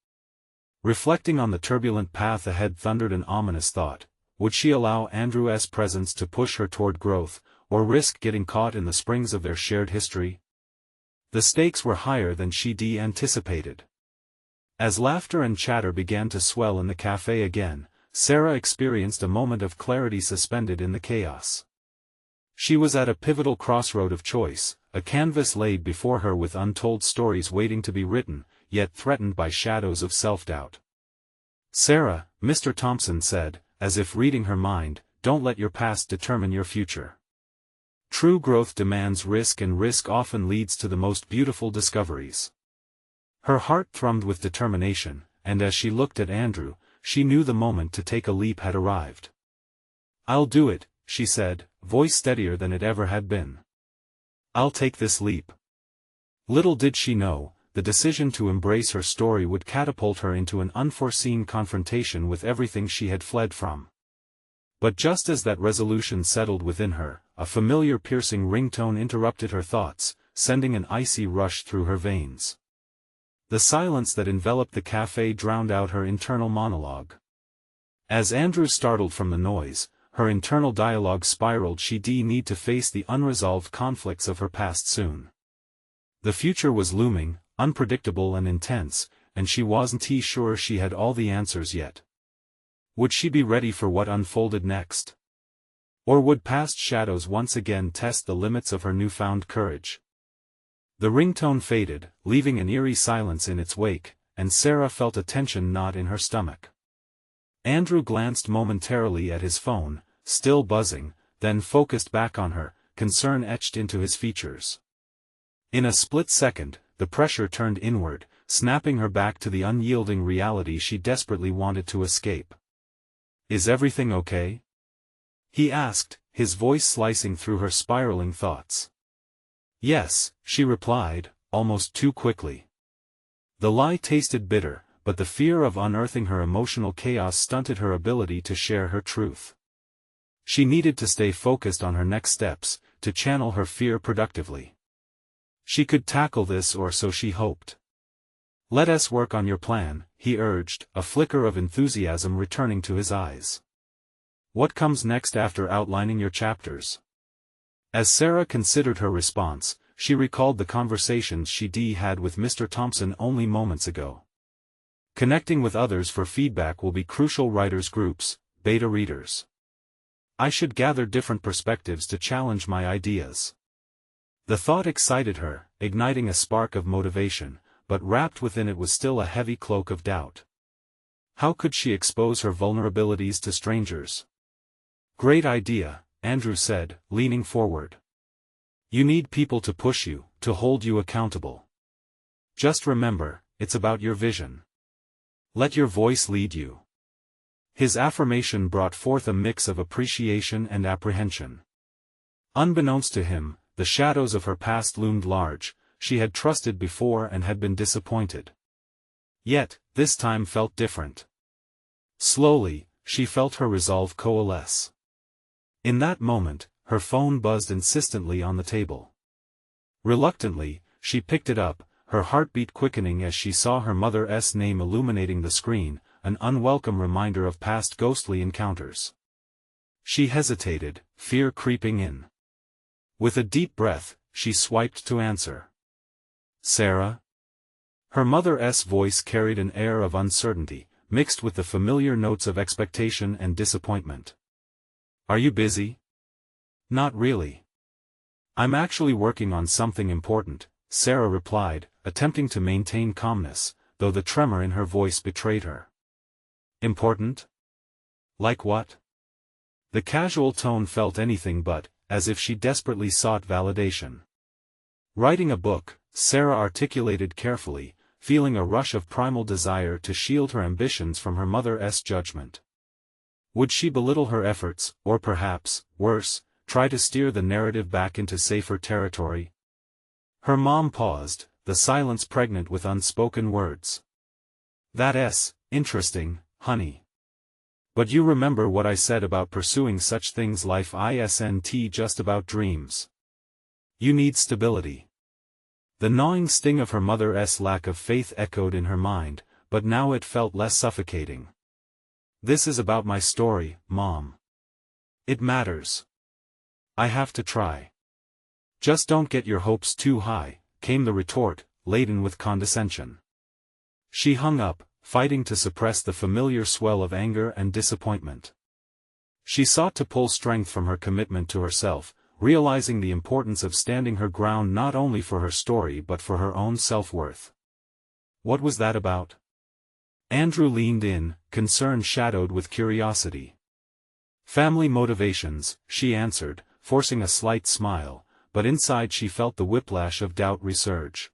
Reflecting on the turbulent path ahead thundered an ominous thought. Would she allow Andrew's presence to push her toward growth, or risk getting caught in the springs of their shared history? The stakes were higher than she'd anticipated. As laughter and chatter began to swell in the cafe again, Sarah experienced a moment of clarity suspended in the chaos. She was at a pivotal crossroad of choice, a canvas laid before her with untold stories waiting to be written, yet threatened by shadows of self-doubt. Sarah, Mr. Thompson said, as if reading her mind, don't let your past determine your future. True growth demands risk, and risk often leads to the most beautiful discoveries. Her heart thrummed with determination, and as she looked at Andrew, she knew the moment to take a leap had arrived. I'll do it, she said, voice steadier than it ever had been. I'll take this leap. Little did she know, the decision to embrace her story would catapult her into an unforeseen confrontation with everything she had fled from. But just as that resolution settled within her, a familiar piercing ringtone interrupted her thoughts, sending an icy rush through her veins. The silence that enveloped the cafe drowned out her internal monologue. As Andrew startled from the noise, her internal dialogue spiraled. She'd need to face the unresolved conflicts of her past soon. The future was looming, unpredictable and intense, and she wasn't sure she had all the answers yet. Would she be ready for what unfolded next? Or would past shadows once again test the limits of her newfound courage? The ringtone faded, leaving an eerie silence in its wake, and Sarah felt a tension knot in her stomach. Andrew glanced momentarily at his phone, still buzzing, then focused back on her, concern etched into his features. In a split second, the pressure turned inward, snapping her back to the unyielding reality she desperately wanted to escape. Is everything okay? He asked, his voice slicing through her spiraling thoughts. Yes, she replied, almost too quickly. The lie tasted bitter, but the fear of unearthing her emotional chaos stunted her ability to share her truth. She needed to stay focused on her next steps, to channel her fear productively. She could tackle this, or so she hoped. "Let us work on your plan," he urged, a flicker of enthusiasm returning to his eyes. "What comes next after outlining your chapters?" As Sarah considered her response, she recalled the conversations she had with Mr. Thompson only moments ago. Connecting with others for feedback will be crucial. Writers' groups, beta readers. I should gather different perspectives to challenge my ideas. The thought excited her, igniting a spark of motivation, but wrapped within it was still a heavy cloak of doubt. How could she expose her vulnerabilities to strangers? "Great idea," Andrew said, leaning forward. "You need people to push you, to hold you accountable. Just remember, it's about your vision. Let your voice lead you." His affirmation brought forth a mix of appreciation and apprehension. Unbeknownst to him, the shadows of her past loomed large. She had trusted before and had been disappointed. Yet, this time felt different. Slowly, she felt her resolve coalesce. In that moment, her phone buzzed insistently on the table. Reluctantly, she picked it up, her heartbeat quickening as she saw her mother's name illuminating the screen, an unwelcome reminder of past ghostly encounters. She hesitated, fear creeping in. With a deep breath, she swiped to answer. "Sarah?" Her mother's voice carried an air of uncertainty, mixed with the familiar notes of expectation and disappointment. "Are you busy?" "Not really. I'm actually working on something important," Sarah replied, attempting to maintain calmness, though the tremor in her voice betrayed her. "Important? Like what?" The casual tone felt anything but, as if she desperately sought validation. "Writing a book," Sarah articulated carefully, feeling a rush of primal desire to shield her ambitions from her mother's judgment. Would she belittle her efforts, or perhaps, worse, try to steer the narrative back into safer territory? Her mom paused, the silence pregnant with unspoken words. "That's interesting, honey. But you remember what I said about pursuing such things? Life isn't just about dreams. You need stability." The gnawing sting of her mother's lack of faith echoed in her mind, but now it felt less suffocating. "This is about my story, Mom. It matters. I have to try." "Just don't get your hopes too high," came the retort, laden with condescension. She hung up, fighting to suppress the familiar swell of anger and disappointment. She sought to pull strength from her commitment to herself, realizing the importance of standing her ground not only for her story but for her own self-worth. "What was that about?" Andrew leaned in, concern shadowed with curiosity. "Family motivations," she answered, forcing a slight smile, but inside she felt the whiplash of doubt resurge.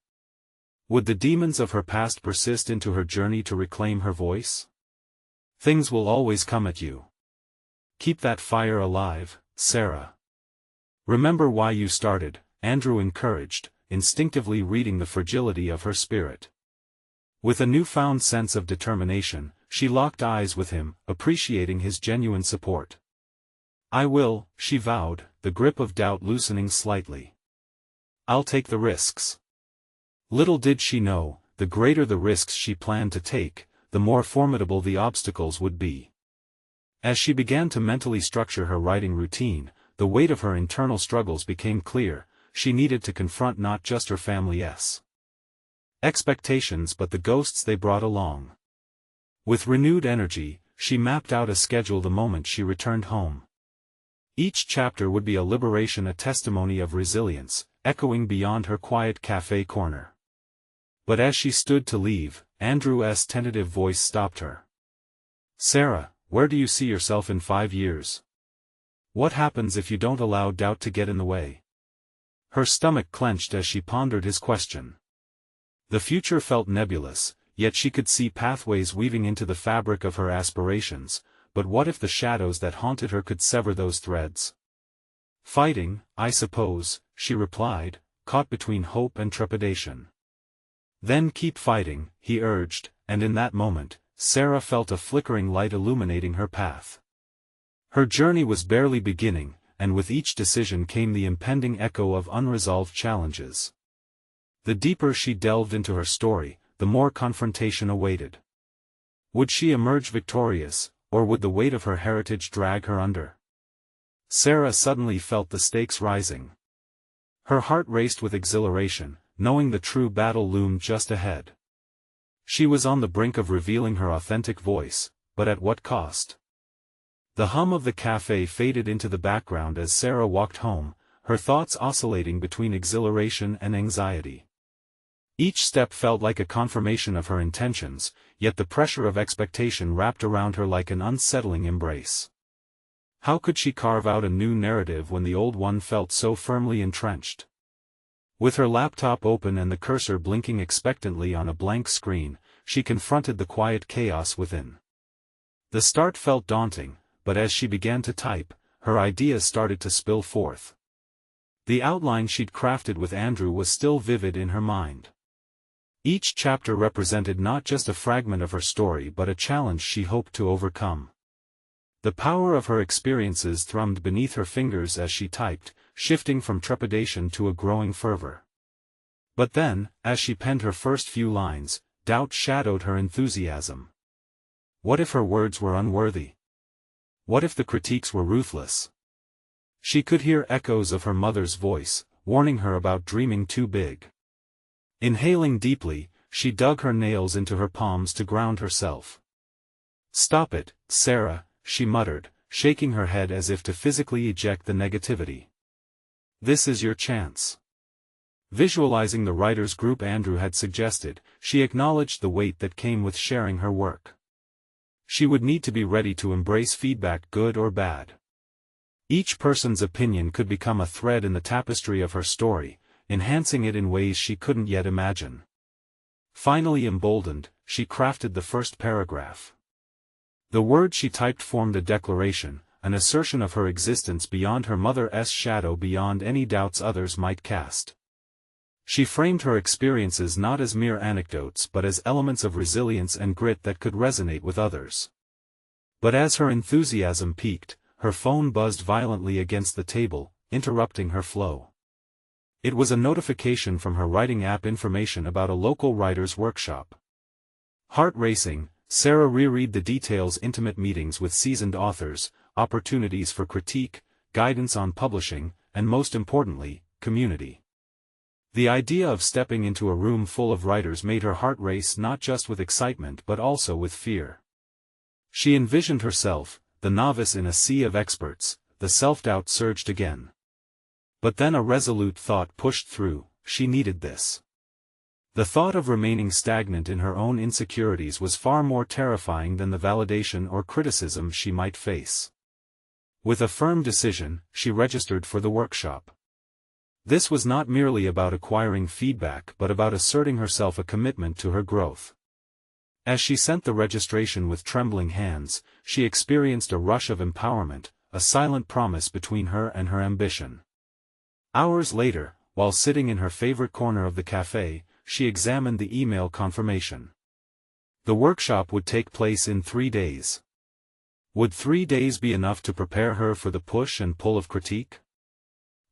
Would the demons of her past persist into her journey to reclaim her voice? "Things will always come at you. Keep that fire alive, Sarah. Remember why you started," Andrew encouraged, instinctively reading the fragility of her spirit. With a newfound sense of determination, she locked eyes with him, appreciating his genuine support. "I will," she vowed, the grip of doubt loosening slightly. "I'll take the risks." Little did she know, the greater the risks she planned to take, the more formidable the obstacles would be. As she began to mentally structure her writing routine, the weight of her internal struggles became clear. She needed to confront not just her family's expectations but the ghosts they brought along. With renewed energy, she mapped out a schedule the moment she returned home. Each chapter would be a liberation, a testimony of resilience, echoing beyond her quiet cafe corner. But as she stood to leave, Andrew's tentative voice stopped her. "Sarah, where do you see yourself in 5 years? What happens if you don't allow doubt to get in the way?" Her stomach clenched as she pondered his question. The future felt nebulous, yet she could see pathways weaving into the fabric of her aspirations. But what if the shadows that haunted her could sever those threads? "Fighting, I suppose," she replied, caught between hope and trepidation. "Then keep fighting," he urged, and in that moment, Sarah felt a flickering light illuminating her path. Her journey was barely beginning, and with each decision came the impending echo of unresolved challenges. The deeper she delved into her story, the more confrontation awaited. Would she emerge victorious, or would the weight of her heritage drag her under? Sarah suddenly felt the stakes rising. Her heart raced with exhilaration, knowing the true battle loomed just ahead. She was on the brink of revealing her authentic voice, but at what cost? The hum of the cafe faded into the background as Sarah walked home, her thoughts oscillating between exhilaration and anxiety. Each step felt like a confirmation of her intentions, yet the pressure of expectation wrapped around her like an unsettling embrace. How could she carve out a new narrative when the old one felt so firmly entrenched? With her laptop open and the cursor blinking expectantly on a blank screen, she confronted the quiet chaos within. The start felt daunting, but as she began to type, her ideas started to spill forth. The outline she'd crafted with Andrew was still vivid in her mind. Each chapter represented not just a fragment of her story but a challenge she hoped to overcome. The power of her experiences thrummed beneath her fingers as she typed, shifting from trepidation to a growing fervor. But then, as she penned her first few lines, doubt shadowed her enthusiasm. What if her words were unworthy? What if the critiques were ruthless? She could hear echoes of her mother's voice, warning her about dreaming too big. Inhaling deeply, she dug her nails into her palms to ground herself. "Stop it, Sarah," she muttered, shaking her head as if to physically eject the negativity. "This is your chance." Visualizing the writers' group Andrew had suggested, she acknowledged the weight that came with sharing her work. She would need to be ready to embrace feedback, good or bad. Each person's opinion could become a thread in the tapestry of her story, enhancing it in ways she couldn't yet imagine. Finally emboldened, she crafted the first paragraph. The words she typed formed a declaration, an assertion of her existence beyond her mother's shadow, beyond any doubts others might cast. She framed her experiences not as mere anecdotes but as elements of resilience and grit that could resonate with others. But as her enthusiasm peaked, her phone buzzed violently against the table, interrupting her flow. It was a notification from her writing app, information about a local writer's workshop. Heart racing, Sarah reread the details: intimate meetings with seasoned authors, opportunities for critique, guidance on publishing, and most importantly, community. The idea of stepping into a room full of writers made her heart race, not just with excitement but also with fear. She envisioned herself, the novice in a sea of experts. The self-doubt surged again. But then a resolute thought pushed through: she needed this. The thought of remaining stagnant in her own insecurities was far more terrifying than the validation or criticism she might face. With a firm decision, she registered for the workshop. This was not merely about acquiring feedback but about asserting herself, a commitment to her growth. As she sent the registration with trembling hands, she experienced a rush of empowerment, a silent promise between her and her ambition. Hours later, while sitting in her favorite corner of the cafe, she examined the email confirmation. The workshop would take place in 3 days. Would 3 days be enough to prepare her for the push and pull of critique?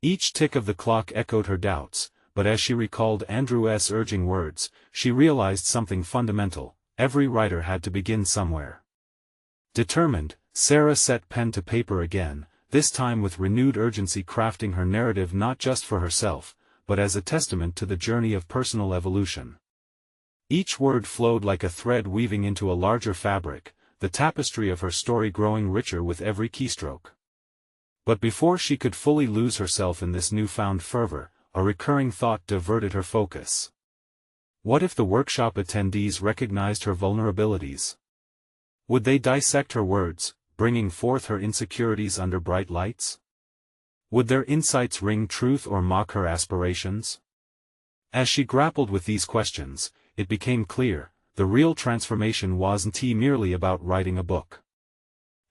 Each tick of the clock echoed her doubts, but as she recalled Andrew's urging words, she realized something fundamental: every writer had to begin somewhere. Determined, Sarah set pen to paper again, this time with renewed urgency, crafting her narrative not just for herself, but as a testament to the journey of personal evolution. Each word flowed like a thread weaving into a larger fabric, the tapestry of her story growing richer with every keystroke. But before she could fully lose herself in this newfound fervor, a recurring thought diverted her focus. What if the workshop attendees recognized her vulnerabilities? Would they dissect her words, bringing forth her insecurities under bright lights? Would their insights ring truth or mock her aspirations? As she grappled with these questions, it became clear: the real transformation wasn't merely about writing a book.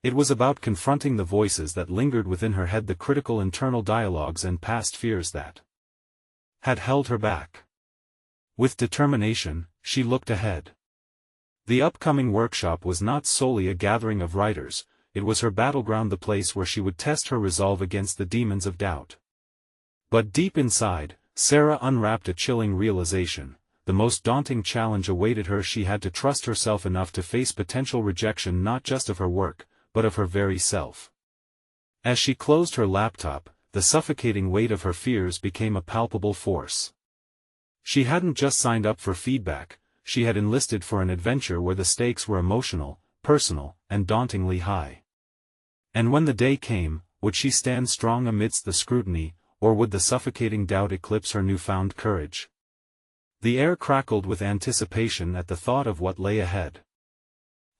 It was about confronting the voices that lingered within her head, the critical internal dialogues and past fears that had held her back. With determination, she looked ahead. The upcoming workshop was not solely a gathering of writers, it was her battleground, the place where she would test her resolve against the demons of doubt. But deep inside, Sarah unwrapped a chilling realization. The most daunting challenge awaited her. She had to trust herself enough to face potential rejection, not just of her work, but of her very self. As she closed her laptop, the suffocating weight of her fears became a palpable force. She hadn't just signed up for feedback, she had enlisted for an adventure where the stakes were emotional, personal, and dauntingly high. And when the day came, would she stand strong amidst the scrutiny, or would the suffocating doubt eclipse her newfound courage? The air crackled with anticipation at the thought of what lay ahead.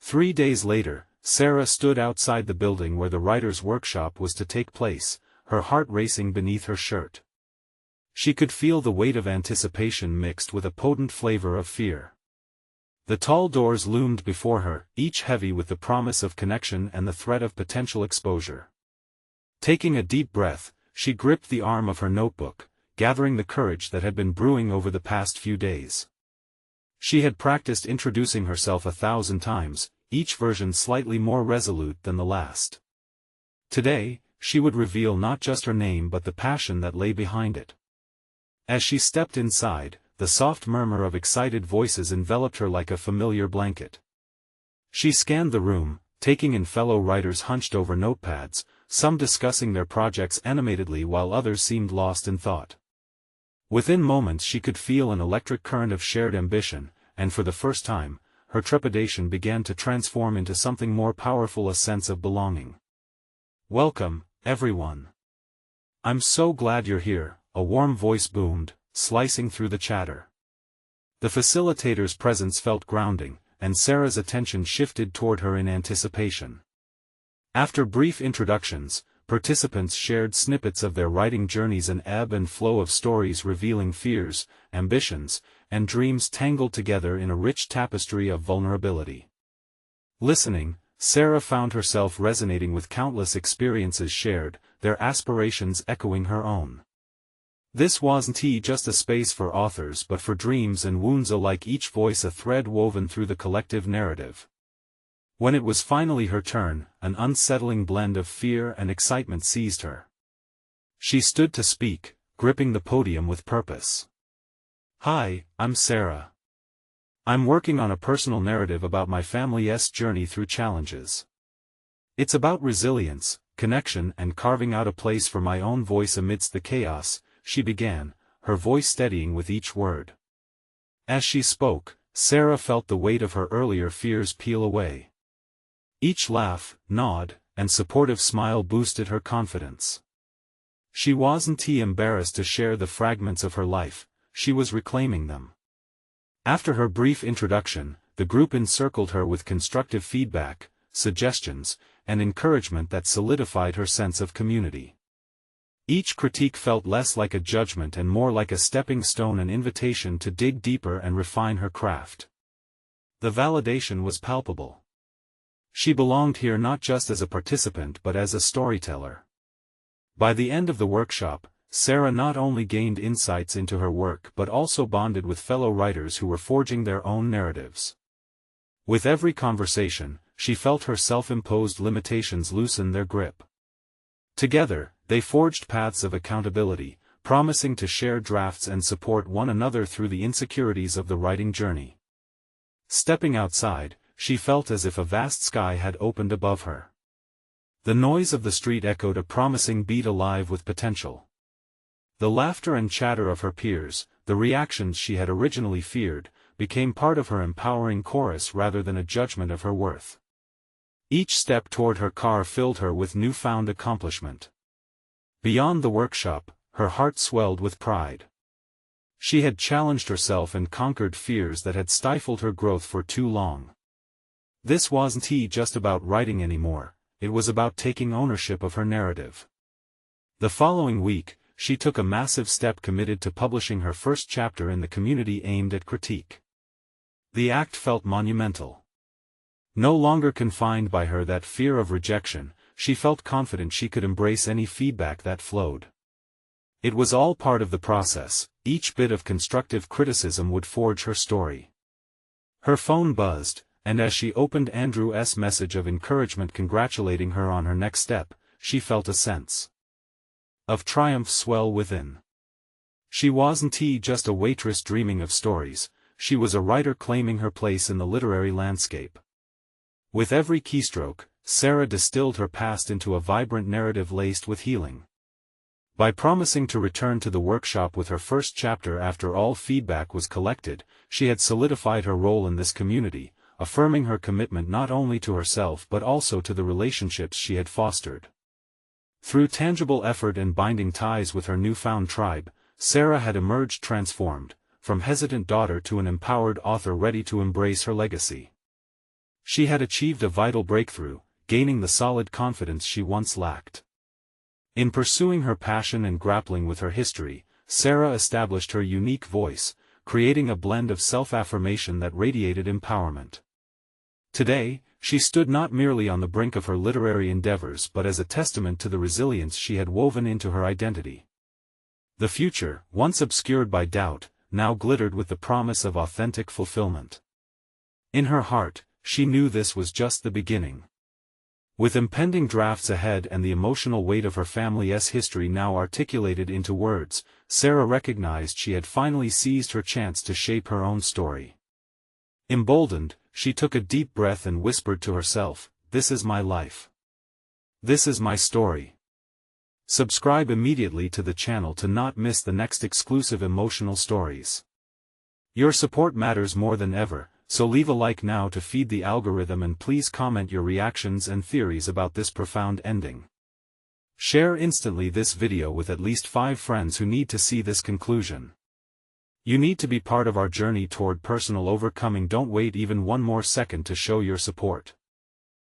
3 days later, Sarah stood outside the building where the writer's workshop was to take place, her heart racing beneath her shirt. She could feel the weight of anticipation mixed with a potent flavor of fear. The tall doors loomed before her, each heavy with the promise of connection and the threat of potential exposure. Taking a deep breath, she gripped the arm of her notebook, gathering the courage that had been brewing over the past few days. She had practiced introducing herself 1,000 times, each version slightly more resolute than the last. Today, she would reveal not just her name but the passion that lay behind it. As she stepped inside, the soft murmur of excited voices enveloped her like a familiar blanket. She scanned the room, taking in fellow writers hunched over notepads, some discussing their projects animatedly while others seemed lost in thought. Within moments she could feel an electric current of shared ambition, and for the first time, her trepidation began to transform into something more powerful, a sense of belonging. "Welcome, everyone. I'm so glad you're here," a warm voice boomed, slicing through the chatter. The facilitator's presence felt grounding, and Sarah's attention shifted toward her in anticipation. After brief introductions, participants shared snippets of their writing journeys, an ebb and flow of stories revealing fears, ambitions, and dreams tangled together in a rich tapestry of vulnerability. Listening, Sarah found herself resonating with countless experiences shared, their aspirations echoing her own. This wasn't just a space for authors but for dreams and wounds alike, each voice a thread woven through the collective narrative. When it was finally her turn, an unsettling blend of fear and excitement seized her. She stood to speak, gripping the podium with purpose. "Hi, I'm Sarah. I'm working on a personal narrative about my family's journey through challenges. It's about resilience, connection, and carving out a place for my own voice amidst the chaos," she began, her voice steadying with each word. As she spoke, Sarah felt the weight of her earlier fears peel away. Each laugh, nod, and supportive smile boosted her confidence. She wasn't embarrassed to share the fragments of her life, she was reclaiming them. After her brief introduction, the group encircled her with constructive feedback, suggestions, and encouragement that solidified her sense of community. Each critique felt less like a judgment and more like a stepping stone, an invitation to dig deeper and refine her craft. The validation was palpable. She belonged here not just as a participant but as a storyteller. By the end of the workshop, Sarah not only gained insights into her work but also bonded with fellow writers who were forging their own narratives. With every conversation, she felt her self-imposed limitations loosen their grip. Together, they forged paths of accountability, promising to share drafts and support one another through the insecurities of the writing journey. Stepping outside, she felt as if a vast sky had opened above her. The noise of the street echoed a promising beat, alive with potential. The laughter and chatter of her peers, the reactions she had originally feared, became part of her empowering chorus rather than a judgment of her worth. Each step toward her car filled her with newfound accomplishment. Beyond the workshop, her heart swelled with pride. She had challenged herself and conquered fears that had stifled her growth for too long. This wasn't just about writing anymore, it was about taking ownership of her narrative. The following week, she took a massive step, committed to publishing her first chapter in the community aimed at critique. The act felt monumental. No longer confined by that fear of rejection, she felt confident she could embrace any feedback that flowed. It was all part of the process, each bit of constructive criticism would forge her story. Her phone buzzed, and as she opened Andrew's message of encouragement congratulating her on her next step, she felt a sense of triumph swell within. She wasn't just a waitress dreaming of stories, she was a writer claiming her place in the literary landscape. With every keystroke, Sarah distilled her past into a vibrant narrative laced with healing. By promising to return to the workshop with her first chapter after all feedback was collected, she had solidified her role in this community, affirming her commitment not only to herself but also to the relationships she had fostered. Through tangible effort and binding ties with her newfound tribe, Sarah had emerged transformed, from hesitant daughter to an empowered author ready to embrace her legacy. She had achieved a vital breakthrough, gaining the solid confidence she once lacked. In pursuing her passion and grappling with her history, Sarah established her unique voice, creating a blend of self-affirmation that radiated empowerment. Today, she stood not merely on the brink of her literary endeavors but as a testament to the resilience she had woven into her identity. The future, once obscured by doubt, now glittered with the promise of authentic fulfillment. In her heart, she knew this was just the beginning. With impending drafts ahead and the emotional weight of her family's history now articulated into words, Sarah recognized she had finally seized her chance to shape her own story. Emboldened, she took a deep breath and whispered to herself, "This is my life. This is my story." Subscribe immediately to the channel to not miss the next exclusive emotional stories. Your support matters more than ever, so leave a like now to feed the algorithm and please comment your reactions and theories about this profound ending. Share instantly this video with at least 5 friends who need to see this conclusion. You need to be part of our journey toward personal overcoming. Don't wait even one more second to show your support.